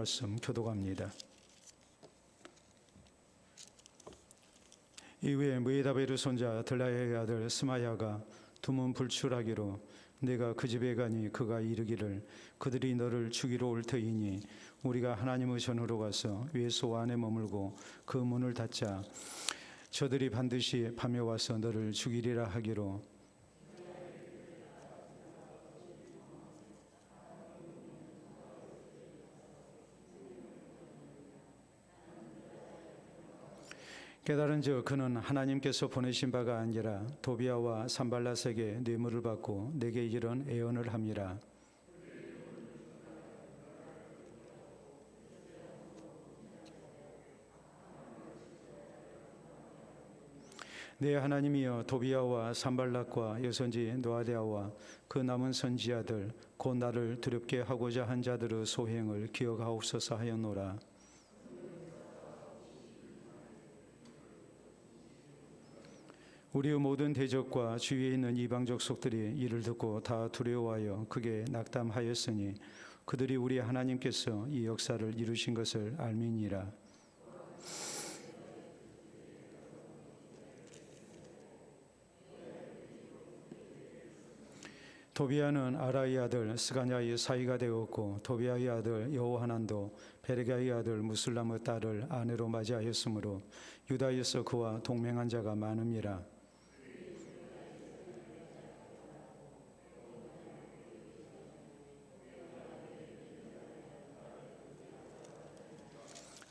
말씀 교독합니다. 이후에 무에다베르 손자 들라야의 아들 스마야가 두문 불출하기로 내가 그 집에 가니 그가 이르기를 그들이 너를 죽이러 올 터이니 우리가 하나님의 전으로 가서 외소 안에 머물고 그 문을 닫자. 저들이 반드시 밤에 와서 너를 죽이리라 하기로 깨달은즉 그는 하나님께서 보내신 바가 아니라 도비아와 산발랏에게 뇌물을 받고 내게 이런 애언을 함이라. 내 하나님이여 도비아와 산발랏과 여선지 노아디아와 그 남은 선지자들 곧 나를 두렵게 하고자 한 자들의 소행을 기억하옵소서 하였노라. 우리의 모든 대적과 주위에 있는 이방 족속들이 이를 듣고 다 두려워하여 크게 낙담하였으니 그들이 우리 하나님께서 이 역사를 이루신 것을 알미니라. 도비아는 아라의 아들 스가냐의 사이가 되었고 도비아의 아들 여호하난도 베레가의 아들 무슬람의 딸을 아내로 맞이하였으므로 유다에서 그와 동맹한 자가 많음이라.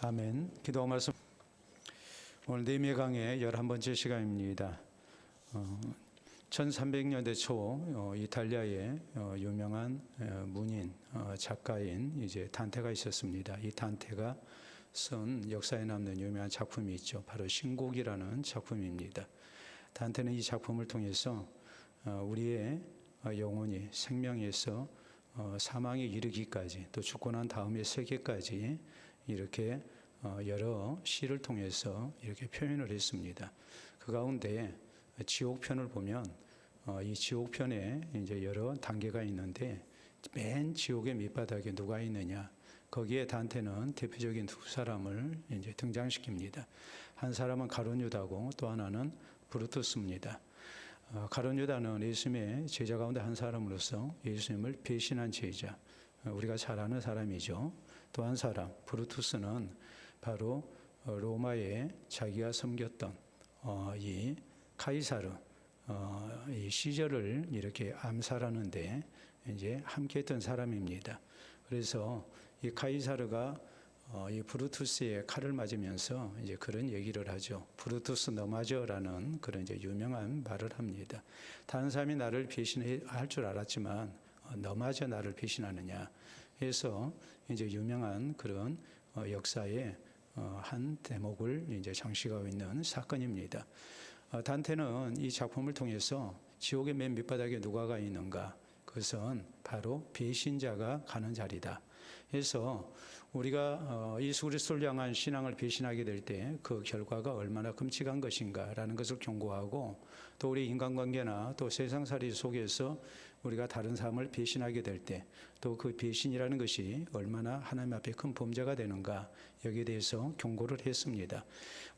아멘. 기도 말씀. 오늘 느헤미야 강의 11번째 시간입니다. 1300년대 초 이탈리아의 유명한 문인 작가인 이제 단테가 있었습니다. 이 단테가 쓴 역사에 남는 유명한 작품이 있죠. 바로 신곡이라는 작품입니다. 단테는 이 작품을 통해서 우리의 영혼이 생명에서 사망에 이르기까지 또 죽고 난 다음의 세계까지 이렇게 여러 시를 통해서 이렇게 표현을 했습니다. 그 가운데 지옥편을 보면 이 지옥편에 이제 여러 단계가 있는데 맨 지옥의 밑바닥에 누가 있느냐? 거기에 단테는 대표적인 두 사람을 이제 등장시킵니다. 한 사람은 가룟 유다고 또 하나는 브루투스입니다. 가룟 유다는 예수님의 제자 가운데 한 사람으로서 예수님을 배신한 제자, 우리가 잘 아는 사람이죠. 또 한 사람 브루투스는 바로 로마에 자기가 섬겼던 이 카이사르 이 시저를 이렇게 암살하는데 이제 함께했던 사람입니다. 그래서 이 카이사르가 이 브루투스의 칼을 맞으면서 이제 그런 얘기를 하죠. 브루투스 너마저라는 그런 이제 유명한 말을 합니다. 다른 사람이 나를 배신할 줄 알았지만 너마저 나를 배신하느냐 해서 이제 유명한 그런 역사의 한 대목을 이제 장식하고 있는 사건입니다. 단테는 이 작품을 통해서 지옥의 맨 밑바닥에 누가 가 있는가? 그것은 바로 배신자가 가는 자리다. 그래서 우리가 예수 그리스도를 향한 신앙을 배신하게 될 때 그 결과가 얼마나 끔찍한 것인가라는 것을 경고하고 또 우리 인간관계나 또 세상살이 속에서 우리가 다른 사람을 배신하게 될 때 또 그 배신이라는 것이 얼마나 하나님 앞에 큰 범죄가 되는가 여기에 대해서 경고를 했습니다.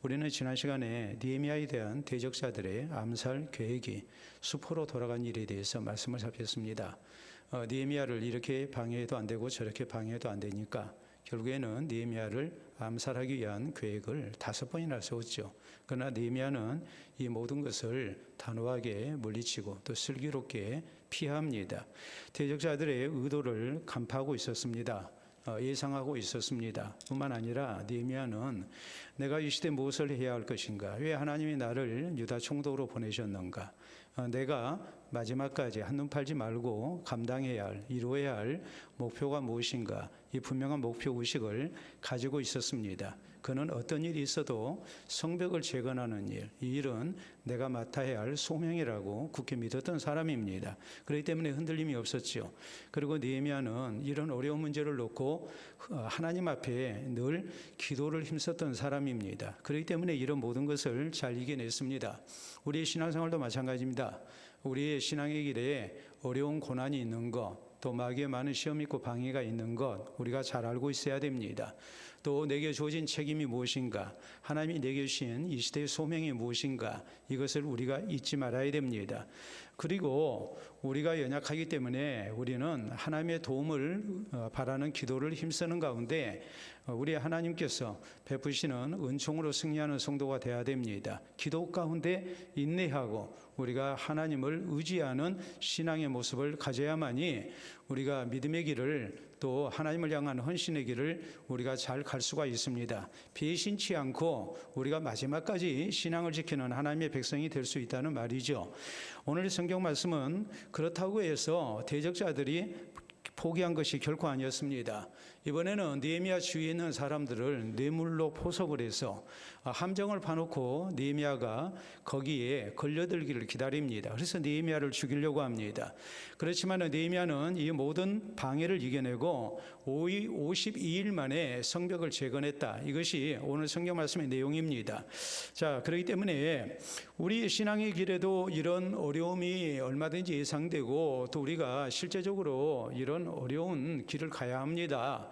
우리는 지난 시간에 느헤미야에 대한 대적자들의 암살 계획이 수포로 돌아간 일에 대해서 말씀을 살폈습니다. 느헤미야를 이렇게 방해해도 안 되고 저렇게 방해해도 안 되니까 결국에는 느헤미야를 암살하기 위한 계획을 5번이나 세웠죠. 그러나 느헤미야는 이 모든 것을 단호하게 물리치고 또 슬기롭게 피합니다. 대적자들의 의도를 간파하고 있었습니다. 예상하고 있었습니다. 뿐만 아니라 느헤미야는 내가 이 시대에 무엇을 해야 할 것인가? 왜 하나님이 나를 유다 총독으로 보내셨는가? 내가 마지막까지 한눈 팔지 말고 감당해야 할, 이루어야 할 목표가 무엇인가? 이 분명한 목표의식을 가지고 있었습니다. 그는 어떤 일이 있어도 성벽을 재건하는 일, 이 일은 내가 맡아야 할 소명이라고 굳게 믿었던 사람입니다. 그렇기 때문에 흔들림이 없었죠. 그리고 느헤미야는 이런 어려운 문제를 놓고 하나님 앞에 늘 기도를 힘썼던 사람입니다. 그렇기 때문에 이런 모든 것을 잘 이겨냈습니다. 우리의 신앙생활도 마찬가지입니다. 우리의 신앙의 길에 어려운 고난이 있는 것, 또 마귀의 많은 시험 있고 방해가 있는 것 우리가 잘 알고 있어야 됩니다. 또 내게 주어진 책임이 무엇인가, 하나님이 내게 주신 이 시대의 소명이 무엇인가, 이것을 우리가 잊지 말아야 됩니다. 그리고 우리가 연약하기 때문에 우리는 하나님의 도움을 바라는 기도를 힘쓰는 가운데 우리 하나님께서 베푸시는 은총으로 승리하는 성도가 되어야 됩니다. 기도 가운데 인내하고 우리가 하나님을 의지하는 신앙의 모습을 가져야만이 우리가 믿음의 길을, 또 하나님을 향한 헌신의 길을 우리가 잘 갈 수가 있습니다. 배신치 않고 우리가 마지막까지 신앙을 지키는 하나님의 백성이 될 수 있다는 말이죠. 오늘 성경 말씀은 그렇다고 해서 대적자들이 포기한 것이 결코 아니었습니다. 이번에는 느헤미야 주위에 있는 사람들을 뇌물로 포석을 해서 함정을 파놓고 느헤미야가 거기에 걸려들기를 기다립니다. 그래서 느헤미야를 죽이려고 합니다. 그렇지만 느헤미야는 이 모든 방해를 이겨내고 52일 만에 성벽을 재건했다. 이것이 오늘 성경 말씀의 내용입니다. 자, 그렇기 때문에 우리 신앙의 길에도 이런 어려움이 얼마든지 예상되고 또 우리가 실제적으로 이런 어려운 길을 가야 합니다.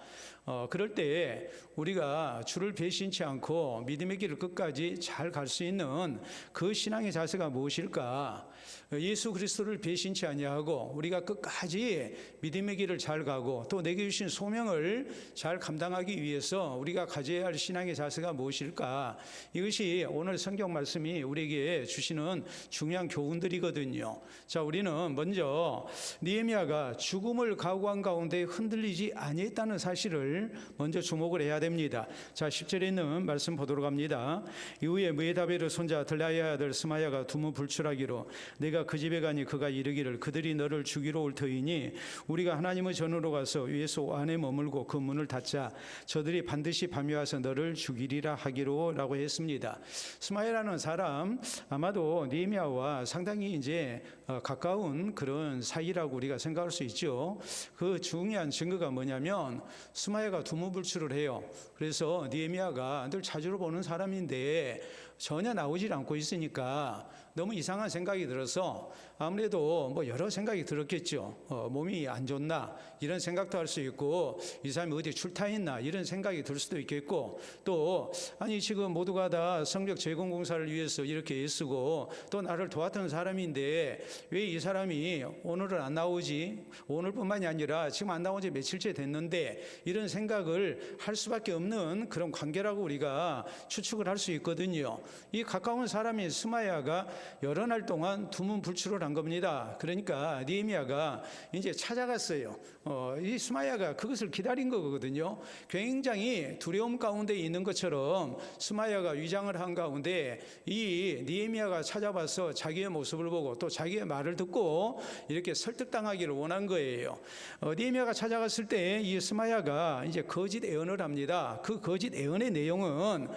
그럴 때 우리가 주를 배신치 않고 믿음의 길을 끝까지 잘 갈 수 있는 그 신앙의 자세가 무엇일까? 예수 그리스도를 배신치 아니하고 우리가 끝까지 믿음의 길을 잘 가고 또 내게 주신 소명을 잘 감당하기 위해서 우리가 가져야 할 신앙의 자세가 무엇일까? 이것이 오늘 성경 말씀이 우리에게 주시는 중요한 교훈들이거든요. 자, 우리는 먼저 느헤미야가 죽음을 각오한 가운데 흔들리지 아니했다는 사실을 먼저 주목을 해야 됩니다. 자, 10절에 있는 말씀 보도록 합니다. 이후에 무에다베르 손자 들라야의 아들 스마야가 두무불출하기로 내가 그 집에 가니 그가 이르기를 그들이 너를 죽이러 올 터이니 우리가 하나님의 전으로 가서 예수 안에 머물고 그 문을 닫자. 저들이 반드시 밤에 와서 너를 죽이리라 하기로 라고 했습니다. 스마야라는 사람 아마도 느헤미야와 상당히 이제 가까운 그런 사이라고 우리가 생각할 수 있죠. 그 중요한 증거가 뭐냐면 스마야가 두무불출을 해요. 그래서 느헤미야가 늘 자주 보는 사람인데 전혀 나오질 않고 있으니까 너무 이상한 생각이 들어서 아무래도 뭐 여러 생각이 들었겠죠. 몸이 안 좋나 이런 생각도 할 수 있고 이 사람이 어디 출타했나 이런 생각이 들 수도 있겠고 또 아니 지금 모두가 다 성벽 재건 공사를 위해서 이렇게 애쓰고 또 나를 도왔던 사람인데 왜 이 사람이 오늘은 안 나오지? 오늘뿐만이 아니라 지금 안 나온 지 며칠째 됐는데 이런 생각을 할 수밖에 없는 그런 관계라고 우리가 추측을 할 수 있거든요. 이 가까운 사람인 스마야가 여러 날 동안 두문불출을 한 겁니다. 그러니까 느헤미야가 이제 찾아갔어요. 이 스마야가 그것을 기다린 거거든요. 굉장히 두려움 가운데 있는 것처럼 스마야가 위장을 한 가운데 이 느헤미야가 찾아와서 자기의 모습을 보고 또 자기의 말을 듣고 이렇게 설득당하기를 원한 거예요. 느헤미야가 찾아갔을 때 이 스마야가 이제 거짓 예언을 합니다. 그 거짓 예언의 내용은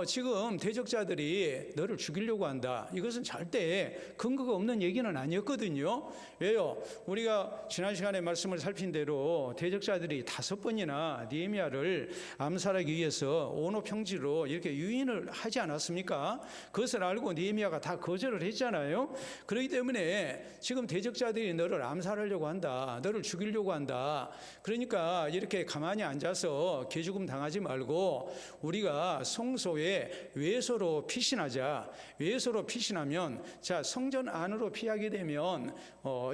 지금 대적자들이 너를 죽이려고 한다. 이것은 절대 근거가 없는 얘기는 아니었거든요. 왜요? 우리가 지난 시간에 말씀을 살핀 대로 대적자들이 5번이나 느헤미야를 암살하기 위해서 온호평지로 이렇게 유인을 하지 않았습니까? 그것을 알고 느헤미야가 다 거절을 했잖아요. 그렇기 때문에 지금 대적자들이 너를 암살하려고 한다. 너를 죽이려고 한다. 그러니까 이렇게 가만히 앉아서 개죽음 당하지 말고 우리가 성소에 외소로 피신하자. 외소로 피신하면 자 성전 안으로 피하게 되면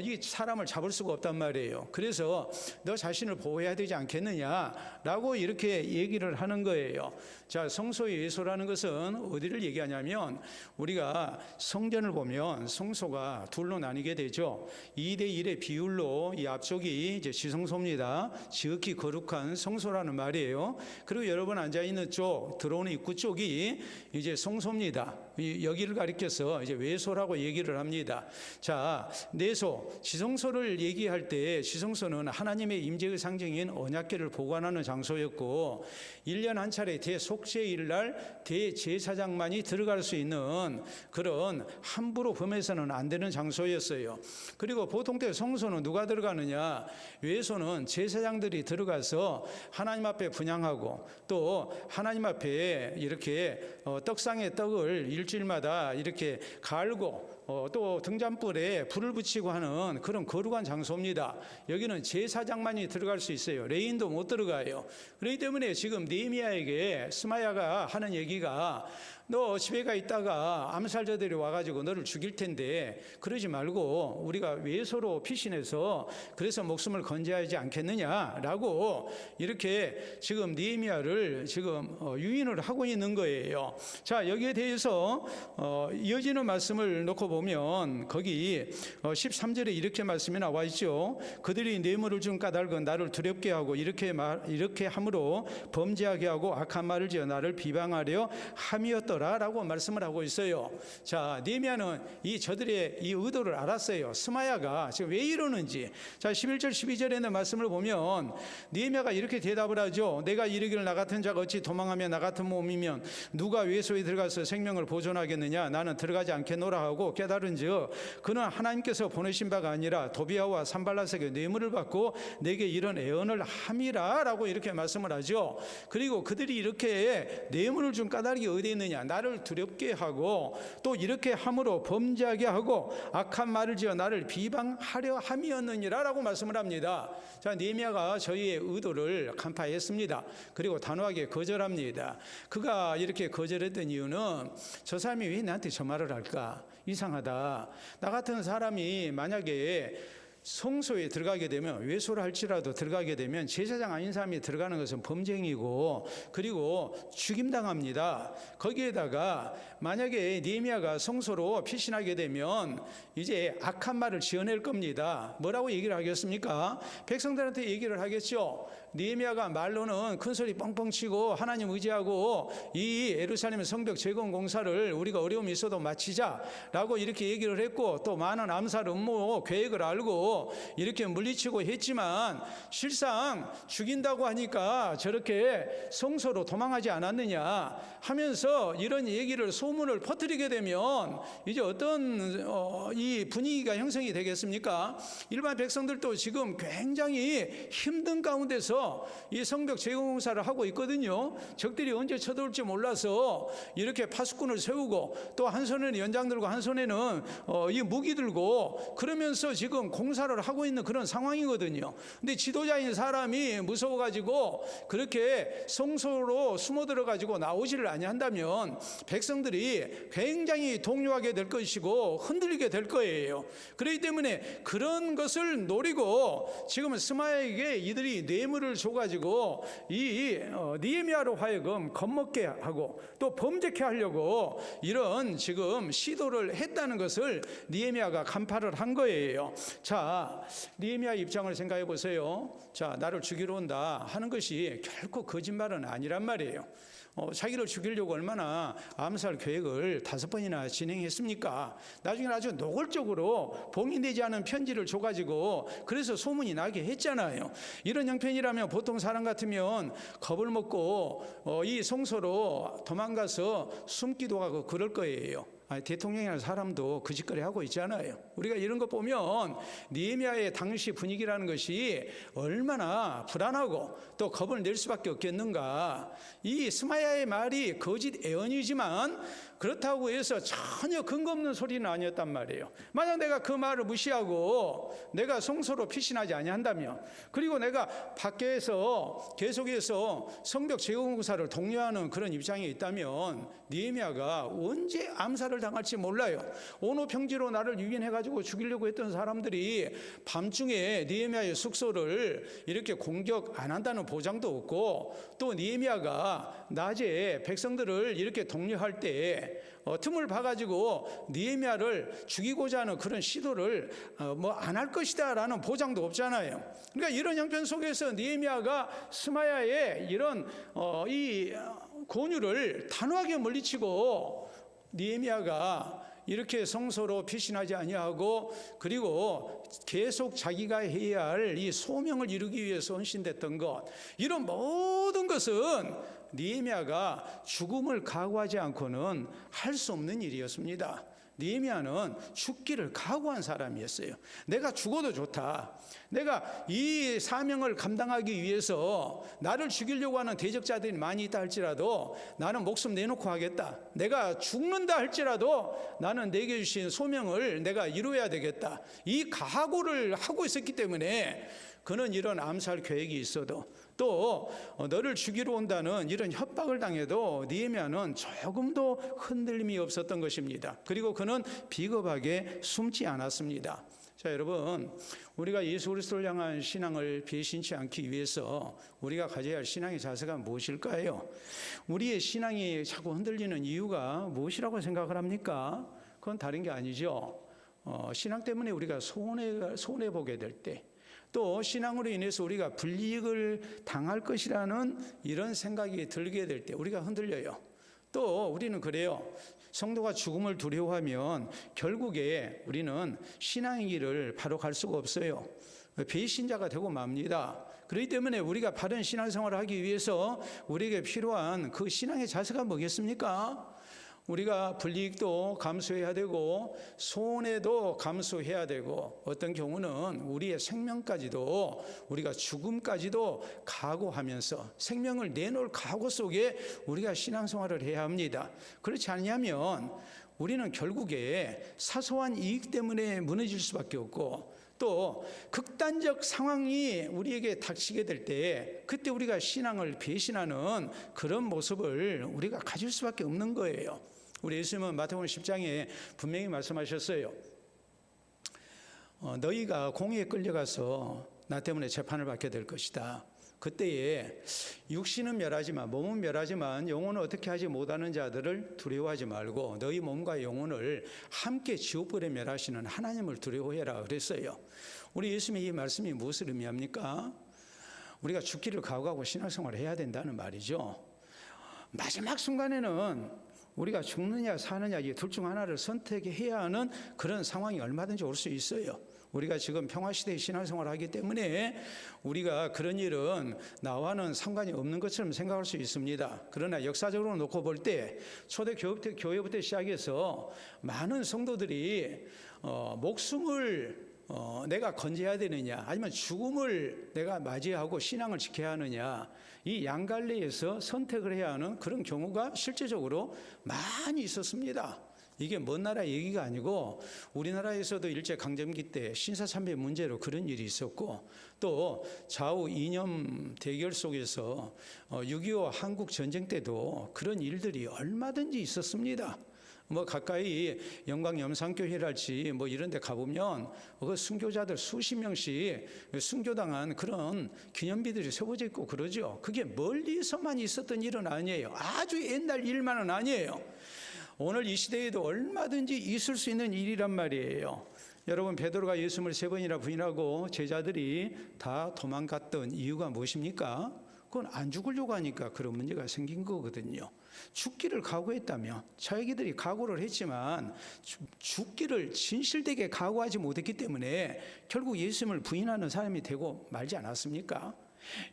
이 사람을 잡을 수가 없단 말이에요. 그래서 너 자신을 보호해야 되지 않겠느냐라고 이렇게 얘기를 하는 거예요. 자, 성소의 외소라는 것은 어디를 얘기하냐면 우리가 성전을 보면 성소가 둘로 나뉘게 되죠. 2대1의 비율로 이 앞쪽이 이제 지성소입니다. 지극히 거룩한 성소라는 말이에요. 그리고 여러분 앉아 있는 쪽 들어오는 입구 쪽이 이제 성소입니다. 여기를 가리켜서 이제 외소라고 얘기를 합니다. 자, 내소, 지성소를 얘기할 때 지성소는 하나님의 임재의 상징인 언약궤를 보관하는 장소였고 1년 한 차례 대속죄일 날 대제사장만이 들어갈 수 있는 그런 함부로 범해서는 안 되는 장소였어요. 그리고 보통 때 성소는 누가 들어가느냐? 외소는 제사장들이 들어가서 하나님 앞에 분향하고 또 하나님 앞에 이렇게 떡상의 떡을 일주일마다 이렇게 갈고 또 등잔불에 불을 붙이고 하는 그런 거룩한 장소입니다. 여기는 제사장만이 들어갈 수 있어요. 레인도 못 들어가요. 그렇기 때문에 지금 느헤미야에게 스마야가 하는 얘기가 너 집에 가 있다가 암살자들이 와가지고 너를 죽일 텐데 그러지 말고 우리가 외소로 피신해서 그래서 목숨을 건져야 하지 않겠느냐라고 이렇게 지금 느헤미야를 지금 유인을 하고 있는 거예요. 자, 여기에 대해서 이어지는 말씀을 놓고 보면 거기 13절에 이렇게 말씀이 나와 있죠. 그들이 뇌물을 준 까닭은 나를 두렵게 하고 이렇게 함으로 범죄하게 하고 악한 말을 지어 나를 비방하려 함이었더라 라고 말씀을 하고 있어요. 자, 느헤미야는 저들의 이 의도를 알았어요. 스마야가 지금 왜 이러는지. 자, 11절 12절에 있는 말씀을 보면 느헤미야가 이렇게 대답을 하죠. 내가 이르기를 나 같은 자가 어찌 도망하며 나 같은 몸이면 누가 외소에 들어가서 생명을 보존하겠느냐. 나는 들어가지 않겠노라 하고 깨달은즉 그는 하나님께서 보내신 바가 아니라 도비아와 산발랏에게 뇌물을 받고 내게 이런 애언을 함이라 라고 이렇게 말씀을 하죠. 그리고 그들이 이렇게 뇌물을 준 까닭이 어디에 있느냐. 나를 두렵게 하고 또 이렇게 함으로 범죄하게 하고 악한 말을 지어 나를 비방하려 함이었느니라 라고 말씀을 합니다. 자, 느헤미야가 저희의 의도를 간파했습니다. 그리고 단호하게 거절합니다. 그가 이렇게 거절했던 이유는 저 사람이 왜 나한테 저 말을 할까? 이상하다. 나 같은 사람이 만약에 성소에 들어가게 되면 외소를 할지라도 들어가게 되면 제사장 아닌 사람이 들어가는 것은 범죄이고 그리고 죽임당합니다. 거기에다가 만약에 느헤미야가 성소로 피신하게 되면 이제 악한 말을 지어낼 겁니다. 뭐라고 얘기를 하겠습니까? 백성들한테 얘기를 하겠죠. 느헤미야가 말로는 큰소리 뻥뻥 치고 하나님 의지하고 이 예루살렘 성벽 재건 공사를 우리가 어려움이 있어도 마치자라고 이렇게 얘기를 했고 또 많은 암살 음모 계획을 알고 이렇게 물리치고 했지만 실상 죽인다고 하니까 저렇게 성소로 도망하지 않았느냐 하면서 이런 얘기를 소문을 퍼뜨리게 되면 이제 어떤 이 분위기가 형성이 되겠습니까? 일반 백성들도 지금 굉장히 힘든 가운데서 이 성벽 재건공사를 하고 있거든요. 적들이 언제 쳐들어올지 몰라서 이렇게 파수꾼을 세우고 또 한 손에는 연장 들고 한 손에는 이 무기 들고 그러면서 지금 공사를 하고 있는 그런 상황이거든요. 근데 지도자인 사람이 무서워가지고 그렇게 성소로 숨어 들어가지고 나오지를 아니한다면 백성들이 굉장히 동요하게 될 것이고 흔들리게 될 거예요. 그렇기 때문에 그런 것을 노리고 지금 스마야에게 이들이 뇌물을 줘가지고 이 느헤미야로 하여금 겁먹게 하고 또 범죄케 하려고 이런 지금 시도를 했다는 것을 느헤미야가 간파를 한 거예요. 자, 느헤미야 입장을 생각해 보세요. 자, 나를 죽이러 온다 하는 것이 결코 거짓말은 아니란 말이에요. 자기를 죽이려고 얼마나 암살 계획을 5번이나 진행했습니까? 나중에 아주 노골적으로 봉인되지 않은 편지를 줘가지고 그래서 소문이 나게 했잖아요. 이런 형편이라면 보통 사람 같으면 겁을 먹고 이 성소로 도망가서 숨기도 하고 그럴 거예요. 대통령이라는 사람도 그 짓거리 하고 있잖아요. 우리가 이런 거 보면 느헤미야의 당시 분위기라는 것이 얼마나 불안하고 또 겁을 낼 수밖에 없겠는가. 이 스마야의 말이 거짓 애언이지만 그렇다고 해서 전혀 근거 없는 소리는 아니었단 말이에요. 만약 내가 그 말을 무시하고 내가 성소로 피신하지 아니한다면 그리고 내가 밖에서 계속해서 성벽 재건공사를 독려하는 그런 입장에 있다면 느헤미야가 언제 암살을 당할지 몰라요. 온오평지로 나를 유인해가지고 죽이려고 했던 사람들이 밤중에 느헤미야의 숙소를 이렇게 공격 안 한다는 보장도 없고 또 느헤미야가 낮에 백성들을 이렇게 독려할 때 틈을 봐가지고 느헤미야를 죽이고자 하는 그런 시도를 안 할 것이다 라는 보장도 없잖아요. 그러니까 이런 형편 속에서 느헤미야가 스마야의 이런 이 권유를 단호하게 물리치고 느헤미야가 이렇게 성소로 피신하지 아니하고 그리고 계속 자기가 해야 할 이 소명을 이루기 위해서 헌신됐던 것, 이런 모든 것은 느헤미야가 죽음을 각오하지 않고는 할 수 없는 일이었습니다. 느헤미야는 죽기를 각오한 사람이었어요. 내가 죽어도 좋다. 내가 이 사명을 감당하기 위해서 나를 죽이려고 하는 대적자들이 많이 있다 할지라도 나는 목숨 내놓고 하겠다. 내가 죽는다 할지라도 나는 내게 주신 소명을 내가 이루어야 되겠다. 이 각오를 하고 있었기 때문에 그는 이런 암살 계획이 있어도 또 너를 죽이러 온다는 이런 협박을 당해도 느헤미야는 조금도 흔들림이 없었던 것입니다. 그리고 그는 비겁하게 숨지 않았습니다. 자, 여러분, 우리가 예수 그리스도를 향한 신앙을 배신치 않기 위해서 우리가 가져야 할 신앙의 자세가 무엇일까요? 우리의 신앙이 자꾸 흔들리는 이유가 무엇이라고 생각을 합니까? 그건 다른 게 아니죠. 신앙 때문에 우리가 손해보게 될 때, 또 신앙으로 인해서 우리가 불이익을 당할 것이라는 이런 생각이 들게 될 때 우리가 흔들려요. 또 우리는 그래요. 성도가 죽음을 두려워하면 결국에 우리는 신앙의 길을 바로 갈 수가 없어요. 배신자가 되고 맙니다. 그렇기 때문에 우리가 바른 신앙생활을 하기 위해서 우리에게 필요한 그 신앙의 자세가 뭐겠습니까? 우리가 불이익도 감수해야 되고 손해도 감수해야 되고 어떤 경우는 우리의 생명까지도 우리가 죽음까지도 각오하면서 생명을 내놓을 각오 속에 우리가 신앙생활을 해야 합니다. 그렇지 않냐면 우리는 결국에 사소한 이익 때문에 무너질 수밖에 없고 또 극단적 상황이 우리에게 닥치게 될 때 그때 우리가 신앙을 배신하는 그런 모습을 우리가 가질 수밖에 없는 거예요. 우리 예수님은 마태복음 10장에 분명히 말씀하셨어요. 너희가 공의에 끌려가서 나 때문에 재판을 받게 될 것이다. 그때에 육신은 멸하지만 몸은 멸하지만 영혼은 어떻게 하지 못하는 자들을 두려워하지 말고 너희 몸과 영혼을 함께 지옥불에 멸하시는 하나님을 두려워해라 그랬어요. 우리 예수님의 이 말씀이 무엇을 의미합니까? 우리가 죽기를 각오하고 신앙생활을 해야 된다는 말이죠. 마지막 순간에는 우리가 죽느냐 사느냐 이 둘 중 하나를 선택해야 하는 그런 상황이 얼마든지 올 수 있어요. 우리가 지금 평화시대의 신앙생활을 하기 때문에 우리가 그런 일은 나와는 상관이 없는 것처럼 생각할 수 있습니다. 그러나 역사적으로 놓고 볼 때 초대 교회부터 시작해서 많은 성도들이 목숨을 내가 건져야 되느냐 아니면 죽음을 내가 맞이하고 신앙을 지켜야 하느냐 이 양갈래에서 선택을 해야 하는 그런 경우가 실제적으로 많이 있었습니다. 이게 먼 나라 얘기가 아니고 우리나라에서도 일제강점기 때 신사참배 문제로 그런 일이 있었고 또 좌우 이념 대결 속에서 6.25 한국 전쟁 때도 그런 일들이 얼마든지 있었습니다. 가까이 영광 염산교회랄지 이런 데 가보면 그 순교자들 수십 명씩 순교당한 그런 기념비들이 세워져 있고 그러죠. 그게 멀리서만 있었던 일은 아니에요. 아주 옛날 일만은 아니에요. 오늘 이 시대에도 얼마든지 있을 수 있는 일이란 말이에요. 여러분, 베드로가 예수님을 3번이나 부인하고 제자들이 다 도망갔던 이유가 무엇입니까? 그건 안 죽으려고 하니까 그런 문제가 생긴 거거든요. 죽기를 각오했다면 자기들이 각오를 했지만 죽기를 진실되게 각오하지 못했기 때문에 결국 예수님을 부인하는 사람이 되고 말지 않았습니까?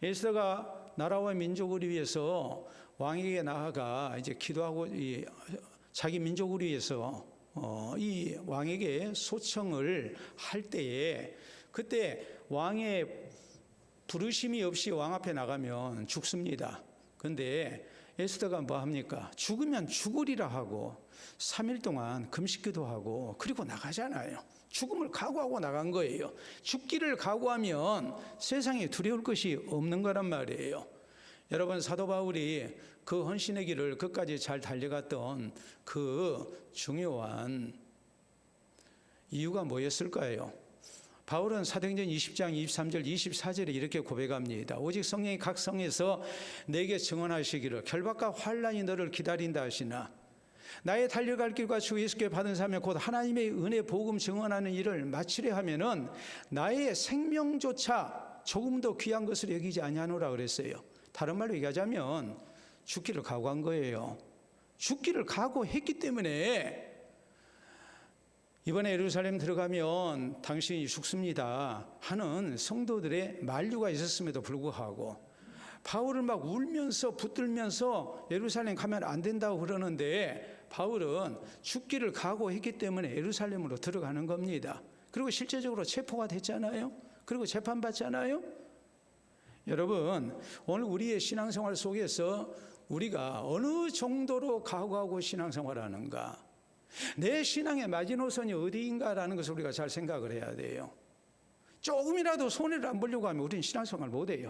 에스더가 나라와 민족을 위해서 왕에게 나아가 이제 기도하고 자기 민족을 위해서 이 왕에게 소청을 할 때에 그때 왕의 부르심이 없이 왕 앞에 나가면 죽습니다. 그런데 에스더가 뭐 합니까? 죽으면 죽으리라 하고 3일 동안 금식기도 하고 그리고 나가잖아요. 죽음을 각오하고 나간 거예요. 죽기를 각오하면 세상에 두려울 것이 없는 거란 말이에요. 여러분, 사도 바울이 그 헌신의 길을 끝까지 잘 달려갔던 그 중요한 이유가 뭐였을까요? 바울은 사도행전 20장 23절 24절에 이렇게 고백합니다. 오직 성령이 각 성에서 내게 증언하시기를 결박과 환난이 너를 기다린다 하시나 나의 달려갈 길과 주 예수께 받은 사명 곧 하나님의 은혜 복음 증언하는 일을 마치려 하면은 나의 생명조차 조금도 귀한 것을 여기지 아니하노라 그랬어요. 다른 말로 얘기하자면 죽기를 각오한 거예요. 죽기를 각오했기 때문에 이번에 예루살렘 들어가면 당신이 죽습니다 하는 성도들의 만류가 있었음에도 불구하고 바울을 막 울면서 붙들면서 예루살렘 가면 안 된다고 그러는데 바울은 죽기를 각오했기 때문에 예루살렘으로 들어가는 겁니다. 그리고 실제적으로 체포가 됐잖아요. 그리고 재판받잖아요. 여러분, 오늘 우리의 신앙생활 속에서 우리가 어느 정도로 각오하고 신앙생활하는가, 내 신앙의 마지노선이 어디인가라는 것을 우리가 잘 생각을 해야 돼요. 조금이라도 손해를 안 보려고 하면 우리는 신앙생활 못해요.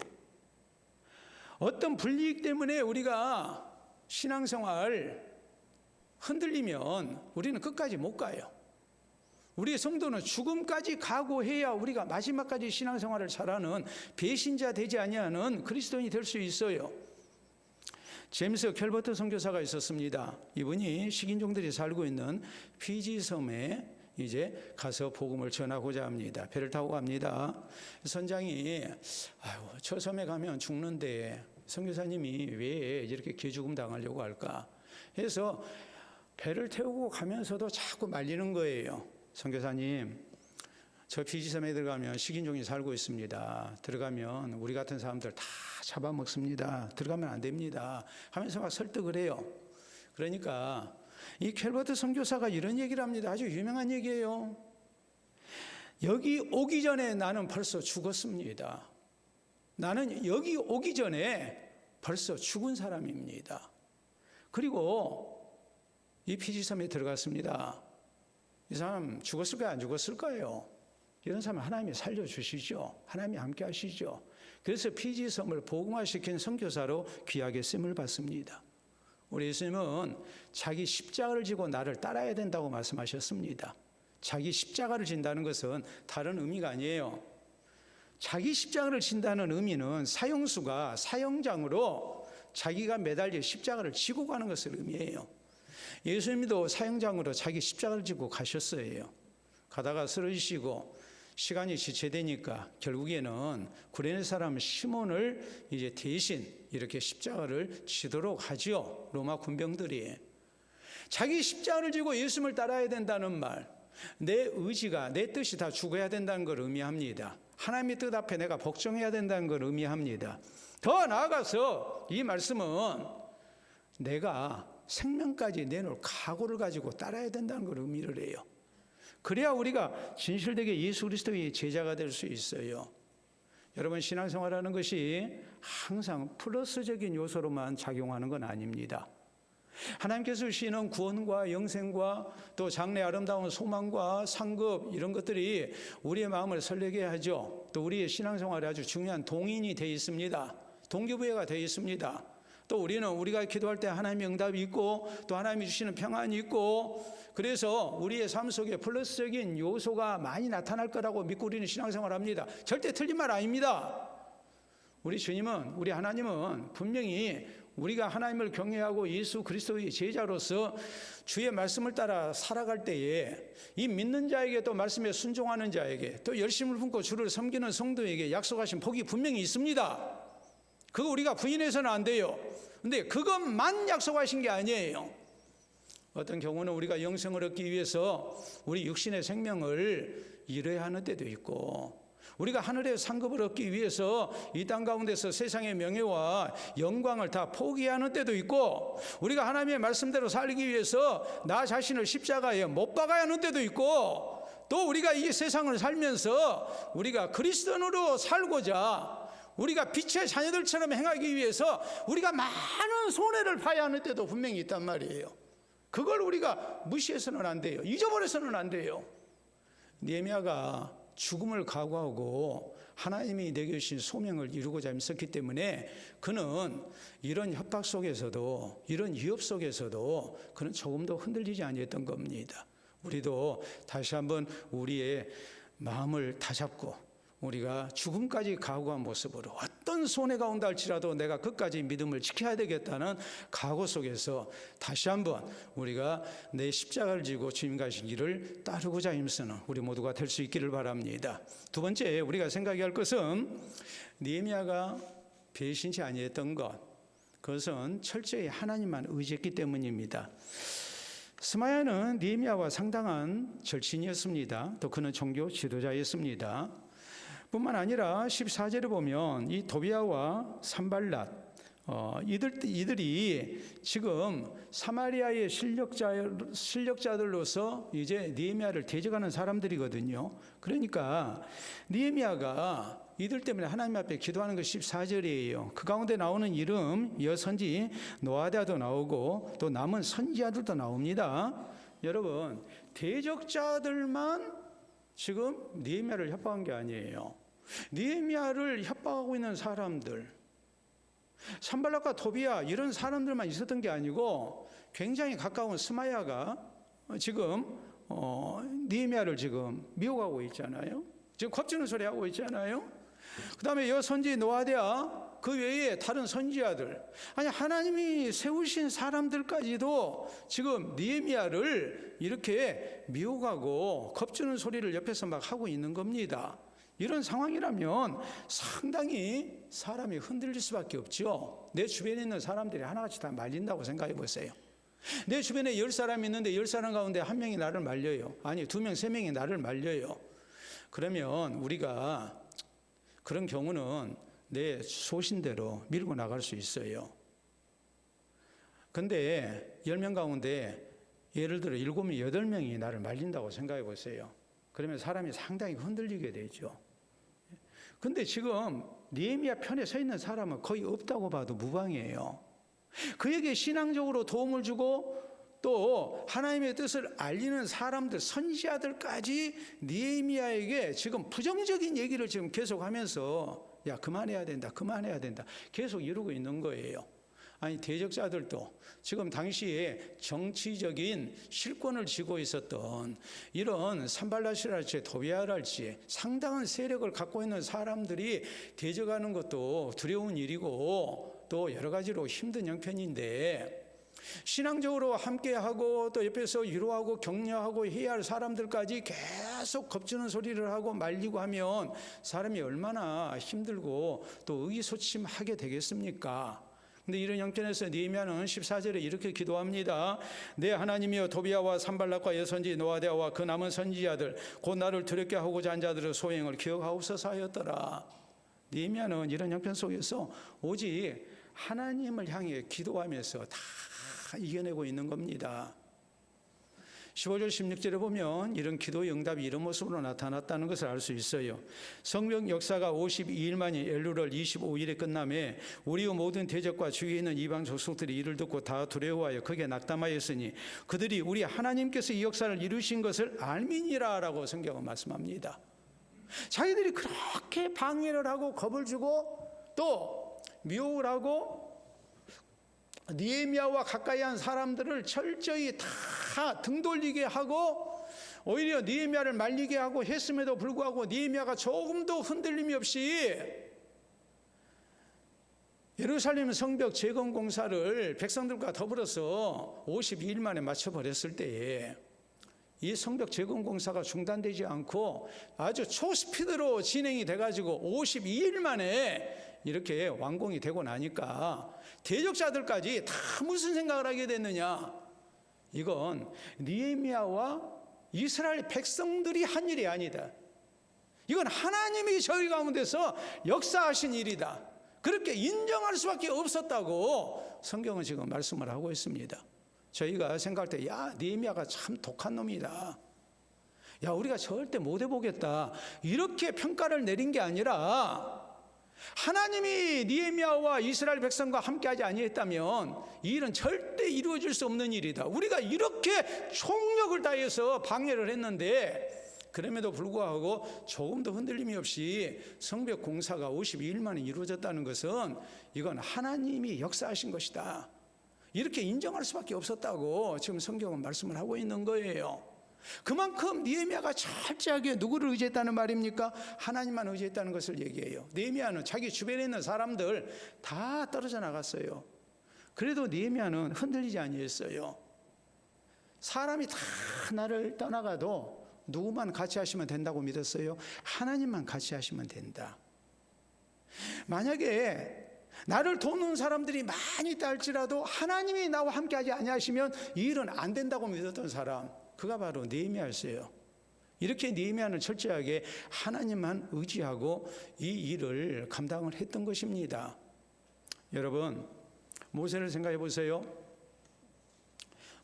어떤 불이익 때문에 우리가 신앙생활 흔들리면 우리는 끝까지 못 가요. 우리의 성도는 죽음까지 각오해야 우리가 마지막까지 신앙생활을 잘하는 배신자 되지 아니하는 그리스도인이 될 수 있어요. 제임스 켈버트 선교사가 있었습니다. 이분이 식인종들이 살고 있는 피지 섬에 이제 가서 복음을 전하고자 합니다. 배를 타고 갑니다. 선장이 저 섬에 가면 죽는데 선교사님이 왜 이렇게 개죽음 당하려고 할까 해서 배를 태우고 가면서도 자꾸 말리는 거예요. 선교사님, 저 피지섬에 들어가면 식인종이 살고 있습니다. 들어가면 우리 같은 사람들 다 잡아먹습니다. 들어가면 안 됩니다. 하면서 막 설득을 해요. 그러니까 이 켈버트 선교사가 이런 얘기를 합니다. 아주 유명한 얘기예요. 여기 오기 전에 나는 벌써 죽었습니다. 나는 여기 오기 전에 벌써 죽은 사람입니다. 그리고 이 피지섬에 들어갔습니다. 이 사람 죽었을까요? 안 죽었을까요? 이런 사람 하나님이 살려주시죠. 하나님이 함께 하시죠. 그래서 피지섬을 복음화시킨 선교사로 귀하게 쓰임을 받습니다. 우리 예수님은 자기 십자가를 지고 나를 따라야 된다고 말씀하셨습니다. 자기 십자가를 진다는 것은 다른 의미가 아니에요. 자기 십자가를 진다는 의미는 사형수가 사형장으로 자기가 매달려 십자가를 지고 가는 것을 의미해요. 예수님도 사형장으로 자기 십자가를 지고 가셨어요. 가다가 쓰러지시고 시간이 지체되니까 결국에는 구레네 사람 시몬을 이제 대신 이렇게 십자가를 지도록 하죠. 로마 군병들이. 자기 십자가를 지고 예수님을 따라야 된다는 말, 내 의지가, 내 뜻이 다 죽어야 된다는 걸 의미합니다. 하나님의 뜻 앞에 내가 복종해야 된다는 걸 의미합니다. 더 나아가서 이 말씀은 내가 생명까지 내놓을 각오를 가지고 따라야 된다는 걸 의미를 해요. 그래야 우리가 진실되게 예수 그리스도의 제자가 될 수 있어요. 여러분, 신앙생활하는 것이 항상 플러스적인 요소로만 작용하는 건 아닙니다. 하나님께서 주시는 구원과 영생과 또 장래 아름다운 소망과 상급 이런 것들이 우리의 마음을 설레게 하죠. 또 우리의 신앙생활에 아주 중요한 동인이 되어 있습니다. 동기부여가 되어 있습니다. 또 우리는 우리가 기도할 때 하나님의 응답이 있고 또 하나님이 주시는 평안이 있고 그래서 우리의 삶 속에 플러스적인 요소가 많이 나타날 거라고 믿고 우리는 신앙생활을 합니다. 절대 틀린 말 아닙니다. 우리 주님은, 우리 하나님은 분명히 우리가 하나님을 경외하고 예수 그리스도의 제자로서 주의 말씀을 따라 살아갈 때에 이 믿는 자에게 또 말씀에 순종하는 자에게 또 열심을 품고 주를 섬기는 성도에게 약속하신 복이 분명히 있습니다. 그거 우리가 부인해서는 안 돼요. 근데 그것만 약속하신 게 아니에요. 어떤 경우는 우리가 영생을 얻기 위해서 우리 육신의 생명을 잃어야 하는 때도 있고 우리가 하늘의 상급을 얻기 위해서 이 땅 가운데서 세상의 명예와 영광을 다 포기하는 때도 있고 우리가 하나님의 말씀대로 살기 위해서 나 자신을 십자가에 못 박아야 하는 때도 있고 또 우리가 이 세상을 살면서 우리가 그리스도인으로 살고자 우리가 빛의 자녀들처럼 행하기 위해서 우리가 많은 손해를 봐야 하는 때도 분명히 있단 말이에요. 그걸 우리가 무시해서는 안 돼요. 잊어버려서는 안 돼요. 느헤미야가 죽음을 각오하고 하나님이 내게 주신 소명을 이루고자 힘썼기 때문에 그는 이런 협박 속에서도 이런 위협 속에서도 그는 조금도 흔들리지 아니했던 겁니다. 우리도 다시 한번 우리의 마음을 다잡고 우리가 죽음까지 각오한 모습으로 어떤 손해가 온다 할지라도 내가 끝까지 믿음을 지켜야 되겠다는 각오 속에서 다시 한번 우리가 내 십자가를 지고 주님 가신 길을 따르고자 힘쓰는 우리 모두가 될 수 있기를 바랍니다. 두 번째 우리가 생각해야 할 것은 느헤미야가 배신치 아니했던 것, 그것은 철저히 하나님만 의지했기 때문입니다. 스마야는 느헤미야와 상당한 절친이었습니다. 또 그는 종교 지도자였습니다. 뿐만 아니라 14절에 보면 이 도비아와 산발랏 이들이 지금 사마리아의 실력자들로서 이제 느헤미야를 대적하는 사람들이거든요. 그러니까 느헤미야가 이들 때문에 하나님 앞에 기도하는 것이 14절이에요. 그 가운데 나오는 이름 여선지 노아디아도 나오고 또 남은 선지자들도 나옵니다. 여러분, 대적자들만 지금 느헤미야를 협박한 게 아니에요. 느헤미야를 협박하고 있는 사람들, 산발랏과 토비아 이런 사람들만 있었던 게 아니고 굉장히 가까운 스마야가 지금 느헤미야를 지금 미혹하고 있잖아요. 지금 겁주는 소리 하고 있잖아요. 그 다음에 여선지 노아디아 그 외에 다른 선지자들, 아니 하나님이 세우신 사람들까지도 지금 느헤미야를 이렇게 미혹하고 겁주는 소리를 옆에서 막 하고 있는 겁니다. 이런 상황이라면 상당히 사람이 흔들릴 수밖에 없죠. 내 주변에 있는 사람들이 하나같이 다 말린다고 생각해 보세요. 내 주변에 10사람이 있는데 10사람 가운데 한 명이 나를 말려요. 아니 2명, 3명이 나를 말려요. 그러면 우리가 그런 경우는 내 소신대로 밀고 나갈 수 있어요. 근데 10명 가운데 예를 들어 7명, 8명이 나를 말린다고 생각해 보세요. 그러면 사람이 상당히 흔들리게 되죠. 근데 지금 느헤미야 편에 서 있는 사람은 거의 없다고 봐도 무방해요. 그에게 신앙적으로 도움을 주고 또 하나님의 뜻을 알리는 사람들, 선지자들까지 느헤미야에게 지금 부정적인 얘기를 지금 계속하면서 야 그만해야 된다, 그만해야 된다 계속 이러고 있는 거예요. 아니 대적자들도 지금 당시에 정치적인 실권을 쥐고 있었던 이런 산발랏이랄지 도비아랄지 상당한 세력을 갖고 있는 사람들이 대적하는 것도 두려운 일이고 또 여러 가지로 힘든 형편인데 신앙적으로 함께하고 또 옆에서 위로하고 격려하고 해야 할 사람들까지 계속 겁주는 소리를 하고 말리고 하면 사람이 얼마나 힘들고 또 의기소침하게 되겠습니까? 근데 이런 형편에서 느헤미야는 14절에 이렇게 기도합니다. 내 하나님이여 도비아와 산발랏과 여선지 노아디아와 그 남은 선지자들 곧 나를 두렵게 하고자 한 자들의 소행을 기억하옵소서 하였더라. 느헤미야는 이런 형편 속에서 오직 하나님을 향해 기도하면서 다 이겨내고 있는 겁니다. 15절 16절에 보면 이런 기도의 응답이 이런 모습으로 나타났다는 것을 알 수 있어요. 성경 역사가 52일 만인 엘루월 25일에 끝남에 우리의 모든 대적과 주위에 있는 이방 족속들이 이를 듣고 다 두려워하여 크게 낙담하였으니 그들이 우리 하나님께서 이 역사를 이루신 것을 알미니라 라고 성경은 말씀합니다. 자기들이 그렇게 방해를 하고 겁을 주고 또 미혹을 하고 느헤미야와 가까이 한 사람들을 철저히 다 등돌리게 하고 오히려 느헤미야를 말리게 하고 했음에도 불구하고 느헤미야가 조금도 흔들림이 없이 예루살렘 성벽 재건 공사를 백성들과 더불어서 52일 만에 마쳐버렸을 때에 이 성벽 재건 공사가 중단되지 않고 아주 초스피드로 진행이 돼가지고 52일 만에 이렇게 완공이 되고 나니까 대적자들까지 다 무슨 생각을 하게 됐느냐? 이건 느헤미야와 이스라엘 백성들이 한 일이 아니다. 이건 하나님이 저희 가운데서 역사하신 일이다. 그렇게 인정할 수밖에 없었다고 성경은 지금 말씀을 하고 있습니다. 저희가 생각할 때 야 느헤미야가 참 독한 놈이다. 야 우리가 절대 못 해보겠다. 이렇게 평가를 내린 게 아니라 하나님이 느헤미야와 이스라엘 백성과 함께하지 아니했다면 이 일은 절대 이루어질 수 없는 일이다. 우리가 이렇게 총력을 다해서 방해를 했는데 그럼에도 불구하고 조금도 흔들림이 없이 성벽 공사가 52일 만에 이루어졌다는 것은 이건 하나님이 역사하신 것이다. 이렇게 인정할 수밖에 없었다고 지금 성경은 말씀을 하고 있는 거예요. 그만큼 느헤미야가 철저하게 누구를 의지했다는 말입니까? 하나님만 의지했다는 것을 얘기해요. 느헤미야는 자기 주변에 있는 사람들 다 떨어져 나갔어요. 그래도 느헤미야는 흔들리지 아니했어요. 사람이 다 나를 떠나가도 누구만 같이 하시면 된다고 믿었어요? 하나님만 같이 하시면 된다. 만약에 나를 돕는 사람들이 많이 있다 할지라도 하나님이 나와 함께 하지 아니하시면 이 일은 안 된다고 믿었던 사람, 그가 바로 느헤미야였어요. 이렇게 느헤미야는 철저하게 하나님만 의지하고 이 일을 감당을 했던 것입니다. 여러분, 모세를 생각해 보세요.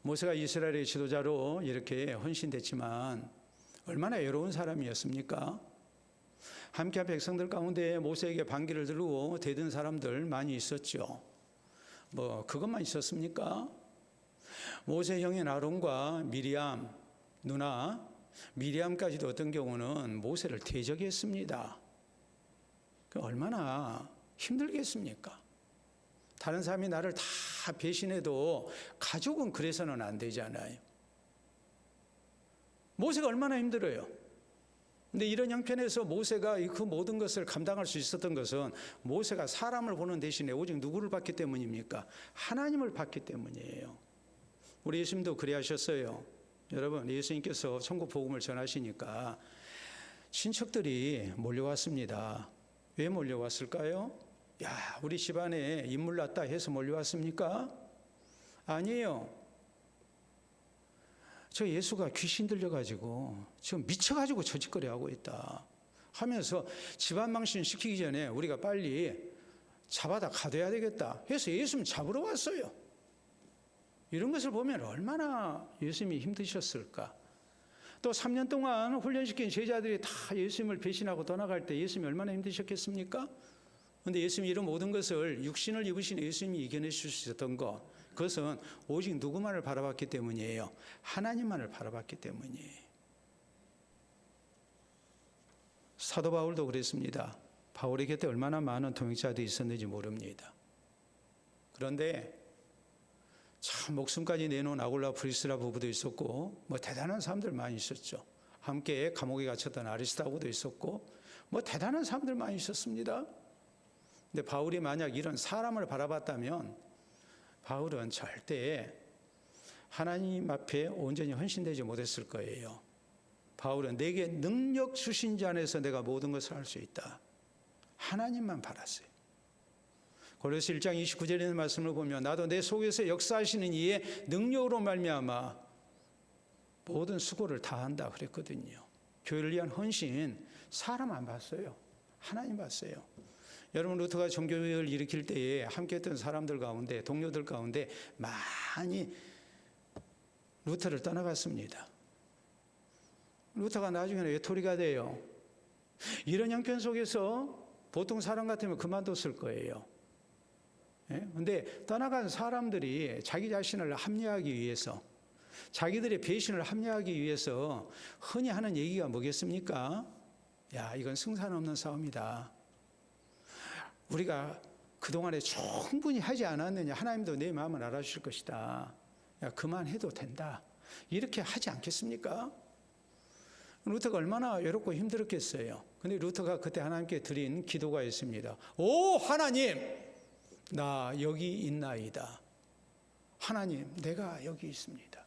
모세가 이스라엘의 지도자로 이렇게 헌신됐지만 얼마나 외로운 사람이었습니까? 함께한 백성들 가운데 모세에게 반기를 들고 대든 사람들 많이 있었죠. 그것만 있었습니까? 모세 형인 아론과 미리암 누나 미리암까지도 어떤 경우는 모세를 대적했습니다. 얼마나 힘들겠습니까? 다른 사람이 나를 다 배신해도 가족은 그래서는 안 되잖아요. 모세가 얼마나 힘들어요. 근데 이런 형편에서 모세가 그 모든 것을 감당할 수 있었던 것은 모세가 사람을 보는 대신에 오직 누구를 봤기 때문입니까? 하나님을 봤기 때문이에요. 우리 예수님도 그래 하셨어요. 여러분, 예수님께서 천국 복음을 전하시니까 친척들이 몰려왔습니다. 왜 몰려왔을까요? 야, 우리 집안에 인물 났다 해서 몰려왔습니까? 아니에요. 저 예수가 귀신 들려가지고 지금 미쳐가지고 저짓거리 하고 있다 하면서 집안 망신 시키기 전에 우리가 빨리 잡아다 가둬야 되겠다 해서 예수님 잡으러 왔어요. 이런 것을 보면 얼마나 예수님이 힘드셨을까. 또 3년 동안 훈련시킨 제자들이 다 예수님을 배신하고 떠나갈 때 예수님이 얼마나 힘드셨겠습니까? 그런데 예수님이 이런 모든 것을 육신을 입으신 예수님이 이겨내실 수 있었던 것, 그것은 오직 누구만을 바라봤기 때문이에요. 하나님만을 바라봤기 때문이에요. 사도 바울도 그랬습니다. 바울의 곁에 얼마나 많은 동역자들이 있었는지 모릅니다. 그런데 참 목숨까지 내놓은 아굴라 브리스라 부부도 있었고 대단한 사람들 많이 있었죠. 함께 감옥에 갇혔던 아리스타고도 있었고 대단한 사람들 많이 있었습니다. 근데 바울이 만약 이런 사람을 바라봤다면 바울은 절대 하나님 앞에 온전히 헌신되지 못했을 거예요. 바울은 내게 능력 주신 자 안에서 내가 모든 것을 할 수 있다. 하나님만 바랐어요. 고린도서 1장 29절에 있는 말씀을 보면 나도 내 속에서 역사하시는 이의 능력으로 말미암아 모든 수고를 다한다 그랬거든요. 교회를 위한 헌신 사람 안 봤어요. 하나님 봤어요. 여러분, 루터가 종교개혁을 일으킬 때에 함께했던 사람들 가운데, 동료들 가운데 많이 루터를 떠나갔습니다. 루터가 나중에는 외톨이가 돼요. 이런 형편 속에서 보통 사람 같으면 그만뒀을 거예요. 그런데 떠나간 사람들이 자기 자신을 합리화하기 위해서, 자기들의 배신을 합리화하기 위해서 흔히 하는 얘기가 뭐겠습니까? 야, 이건 승산 없는 싸움이다. 우리가 그동안에 충분히 하지 않았느냐, 하나님도 내 마음을 알아주실 것이다. 야, 그만해도 된다. 이렇게 하지 않겠습니까? 루터가 얼마나 외롭고 힘들었겠어요. 근데 루터가 그때 하나님께 드린 기도가 있습니다. 오 하나님, 나 여기 있나이다. 하나님, 내가 여기 있습니다.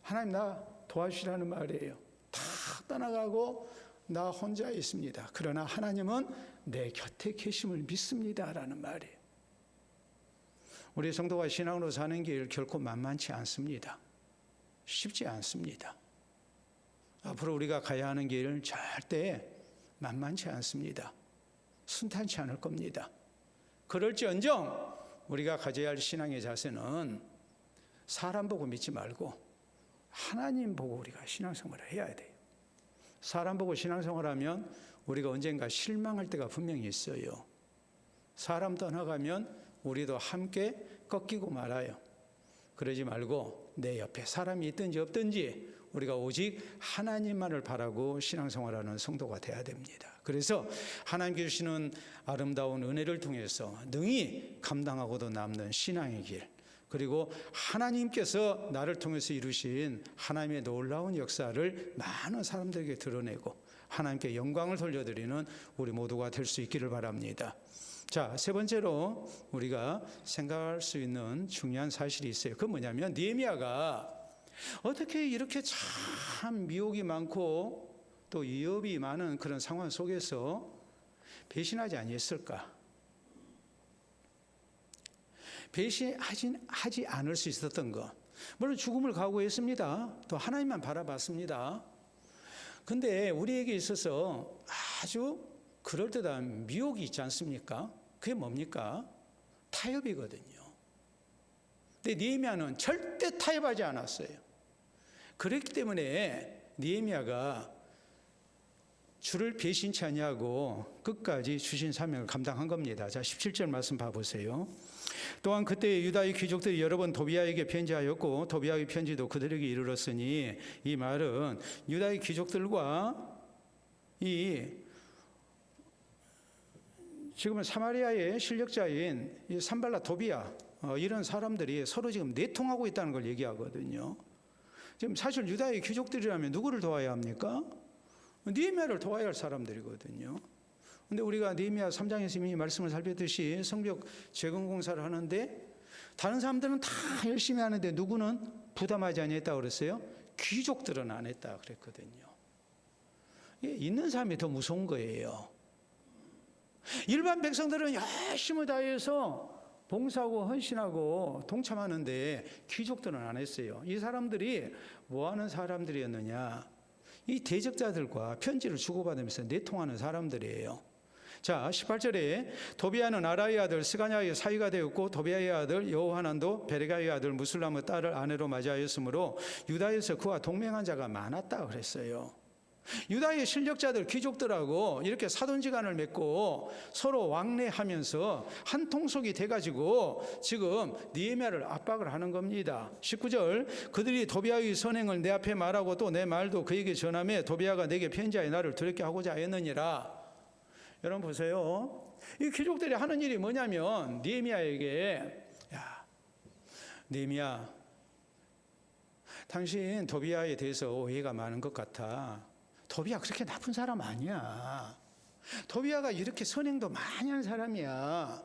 하나님, 나 도와주시라는 말이에요. 다 떠나가고 나 혼자 있습니다. 그러나 하나님은 내 곁에 계심을 믿습니다라는 말이에요. 우리 성도가 신앙으로 사는 길 결코 만만치 않습니다. 쉽지 않습니다. 앞으로 우리가 가야 하는 길은 절대 만만치 않습니다. 순탄치 않을 겁니다. 그럴지언정 우리가 가져야 할 신앙의 자세는 사람 보고 믿지 말고 하나님 보고 우리가 신앙생활을 해야 돼요. 사람 보고 신앙생활하면 우리가 언젠가 실망할 때가 분명히 있어요. 사람 떠나가면 우리도 함께 꺾이고 말아요. 그러지 말고 내 옆에 사람이 있든지 없든지 우리가 오직 하나님만을 바라고 신앙생활하는 성도가 돼야 됩니다. 그래서 하나님께 주시는 아름다운 은혜를 통해서 능히 감당하고도 남는 신앙의 길, 그리고 하나님께서 나를 통해서 이루신 하나님의 놀라운 역사를 많은 사람들에게 드러내고 하나님께 영광을 돌려드리는 우리 모두가 될 수 있기를 바랍니다. 자, 세 번째로 우리가 생각할 수 있는 중요한 사실이 있어요. 그건 뭐냐면 느헤미야가 어떻게 이렇게 참 미혹이 많고 또 위협이 많은 그런 상황 속에서 배신하지 아니했을까? 배신하지 않을 수 있었던 것, 물론 죽음을 각오했습니다. 또 하나님만 바라봤습니다. 근데 우리에게 있어서 아주 그럴듯한 미혹이 있지 않습니까? 그게 뭡니까? 타협이거든요. 근데 느헤미야는 절대 타협하지 않았어요. 그렇기 때문에 느헤미야가 주를 배신치 아니하고 끝까지 주신 사명을 감당한 겁니다. 자, 17절 말씀 봐보세요. 또한 그때 유다의 귀족들이 여러 번 도비야에게 편지하였고 도비야의 편지도 그들에게 이르렀으니, 이 말은 유다의 귀족들과 지금은 사마리아의 실력자인 이 산발라 도비야 이런 사람들이 서로 지금 내통하고 있다는 걸 얘기하거든요. 지금 사실 유다의 귀족들이라면 누구를 도와야 합니까? 느헤미야를 도와야 할 사람들이거든요. 근데 우리가 느헤미야 3장에서 이미 말씀을 살폈듯이 성벽 재건 공사를 하는데 다른 사람들은 다 열심히 하는데 누구는 부담하지 않았다고 그랬어요? 귀족들은 안 했다 그랬거든요. 있는 사람이 더 무서운 거예요. 일반 백성들은 열심히 다해서 봉사하고 헌신하고 동참하는데 귀족들은 안 했어요. 이 사람들이 뭐 하는 사람들이었느냐? 이 대적자들과 편지를 주고받으면서 내통하는 사람들이에요. 자, 18절에 도비야는 아라의 아들 스가냐의 사위가 되었고 도비야의 아들 여호하난도 베레가의 아들 무술람의 딸을 아내로 맞이하였으므로 유다에서 그와 동맹한 자가 많았다 그랬어요. 유다의 실력자들 귀족들하고 이렇게 사돈지간을 맺고 서로 왕래하면서 한 통속이 돼가지고 지금 느헤미야를 압박을 하는 겁니다. 19절, 그들이 도비야의 선행을 내 앞에 말하고 또 내 말도 그에게 전하며 도비야가 내게 편지하여 나를 두렵게 하고자 하였느니라. 여러분 보세요. 이 귀족들이 하는 일이 뭐냐면 느헤미야에게, 야, 느헤미야, 당신 도비야에 대해서 오해가 많은 것 같아. 도비야 그렇게 나쁜 사람 아니야. 도비야가 이렇게 선행도 많이 한 사람이야.